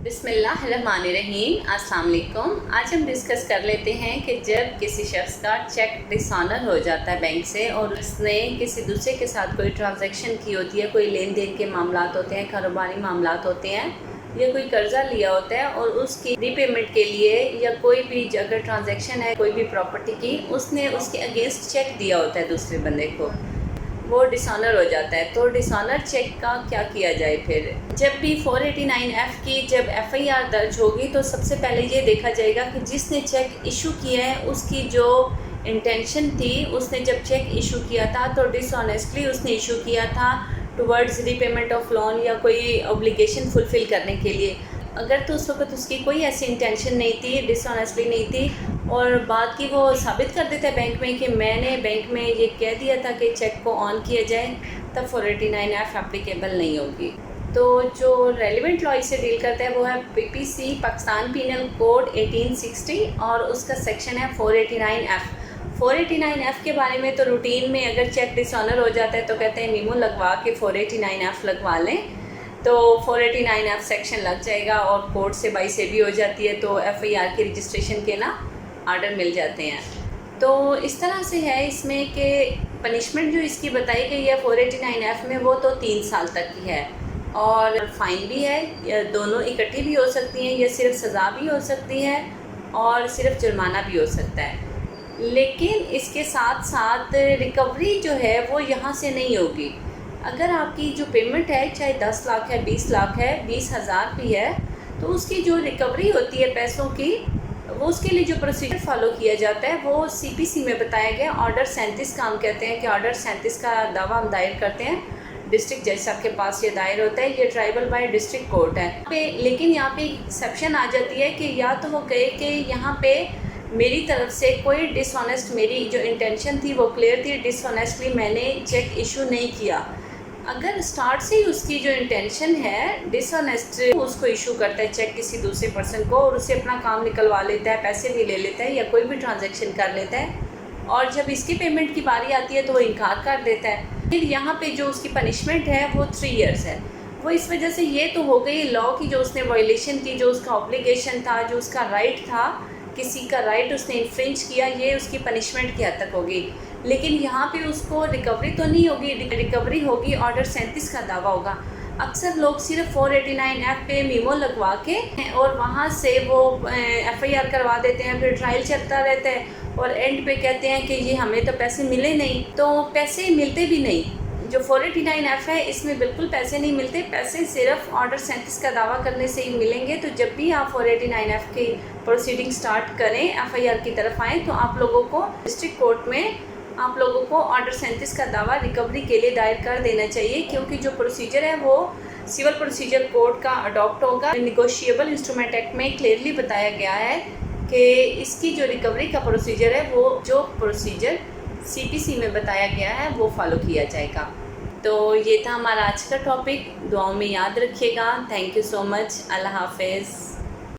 बिस्मिल्लाहिर्रहमानिर्रहीम। अस्सलाम वालेकुम। आज हम डिस्कस कर लेते हैं कि जब किसी शख्स का चेक डिसऑनर हो जाता है बैंक से और उसने किसी दूसरे के साथ कोई ट्रांजैक्शन की होती है, कोई लेन देन के मामलात होते हैं, कारोबारी मामलात होते हैं या कोई कर्ज़ा लिया होता है और उसकी रीपेमेंट के लिए या कोई भी अगर ट्रांजैक्शन है कोई भी प्रॉपर्टी की, उसने उसके अगेंस्ट चेक दिया होता है दूसरे बंदे को, वो डिसऑनर हो जाता है। तो डिसऑनर चेक का क्या किया जाए? फिर जब भी 489F की जब FIR दर्ज होगी तो सबसे पहले ये देखा जाएगा कि जिसने चेक इशू किया है उसकी जो इंटेंशन थी, उसने जब चेक इशू किया था तो डिसऑनेस्टली उसने इशू किया था टुवर्ड्स रीपेमेंट ऑफ लोन या कोई ऑब्लिगेशन फुलफ़िल करने के लिए। अगर तो उस वक्त उसकी कोई ऐसी इंटेंशन नहीं थी, डिसऑनेस्टली नहीं थी और बात की वो साबित कर देता है बैंक में कि मैंने बैंक में ये कह दिया था कि चेक को ऑन किया जाए, तब 489F एप्लीकेबल नहीं होगी। तो जो रेलिवेंट लॉ इसे डील करता है वो है PPC पाकिस्तान पीनल कोड 1860 और उसका सेक्शन है 489F। 489F के बारे में तो रूटीन में अगर चेक डिसऑनर हो जाता है तो कहते हैं मीमो लगवा के 489F लगवा लें, तो 489F सेक्शन लग जाएगा और कोर्ट से बाई से भी हो जाती है, तो FIR की रजिस्ट्रेशन के ना आर्डर मिल जाते हैं। तो इस तरह से है इसमें कि पनिशमेंट जो इसकी बताई गई है 489F में वो तो 3 साल तक की है और फ़ाइन भी है, या दोनों इकट्ठी भी हो सकती हैं, या सिर्फ सज़ा भी हो सकती है और सिर्फ जुर्माना भी हो सकता है। लेकिन इसके साथ साथ रिकवरी जो है वो यहाँ से नहीं होगी। अगर आपकी जो पेमेंट है चाहे 10 लाख है, 20 लाख है, 20,000 भी है, तो उसकी जो रिकवरी होती है पैसों की, वो उसके लिए जो प्रोसीजर फॉलो किया जाता है वो CPC में बताया गया। ऑर्डर 37 का हम कहते हैं कि ऑर्डर 37 का दावा हम दायर करते हैं, डिस्ट्रिक्ट जज साहब के पास ये दायर होता है। ये ट्राइबल बाय डिस्ट्रिक्ट कोर्ट है पे, लेकिन यहाँ पे एक्सेप्शन आ जाती है कि या तो वो कहे कि यहाँ पे मेरी तरफ से कोई डिसऑनेस्ट, मेरी जो इंटेंशन थी वो क्लियर थी, डिसऑनेस्टली मैंने चेक इशू नहीं किया। अगर स्टार्ट से ही उसकी जो इंटेंशन है डिसऑनेस्ट, उसको इशू करता है चेक किसी दूसरे पर्सन को और उसे अपना काम निकलवा लेता है, पैसे भी ले लेता है या कोई भी ट्रांजैक्शन कर लेता है, और जब इसकी पेमेंट की बारी आती है तो वो इनकार कर देता है। फिर यहाँ पे जो उसकी पनिशमेंट है वो 3 ईयर्स है। वो इस वजह से ये तो हो गई लॉ की, जो उसने वायलेशन की, जो उसका ऑब्लिगेशन था, जो उसका राइट था, किसी का राइट उसने इन्फ्रिंज किया, ये उसकी पनिशमेंट की हद तक होगी। लेकिन यहाँ पे उसको रिकवरी तो नहीं होगी, रिकवरी होगी ऑर्डर 37 का दावा होगा। अक्सर लोग सिर्फ 489F पे मीमो लगवा के और वहाँ से वो FIR करवा देते हैं, फिर ट्रायल चलता रहता है और एंड पे कहते हैं कि ये हमें तो पैसे मिले नहीं, तो पैसे मिलते भी नहीं। जो 489F है इसमें बिल्कुल पैसे नहीं मिलते, पैसे सिर्फ ऑर्डर 37 का दावा करने से ही मिलेंगे। तो जब भी आप 489F की प्रोसीडिंग स्टार्ट करें, FIR की तरफ आएँ, तो आप लोगों को डिस्ट्रिक्ट कोर्ट में आप लोगों को ऑर्डर 37 का दावा रिकवरी के लिए दायर कर देना चाहिए, क्योंकि जो प्रोसीजर है वो सिविल प्रोसीजर कोड का अडॉप्ट होगा। निगोशिएबल इंस्ट्रूमेंट एक्ट में क्लियरली बताया गया है कि इसकी जो रिकवरी का प्रोसीजर है वो जो प्रोसीजर CPC में बताया गया है वो फॉलो किया जाएगा। तो ये था हमारा आज का टॉपिक। दुआओं में याद रखिएगा। Thank you so much. अल्लाह हाफिज़।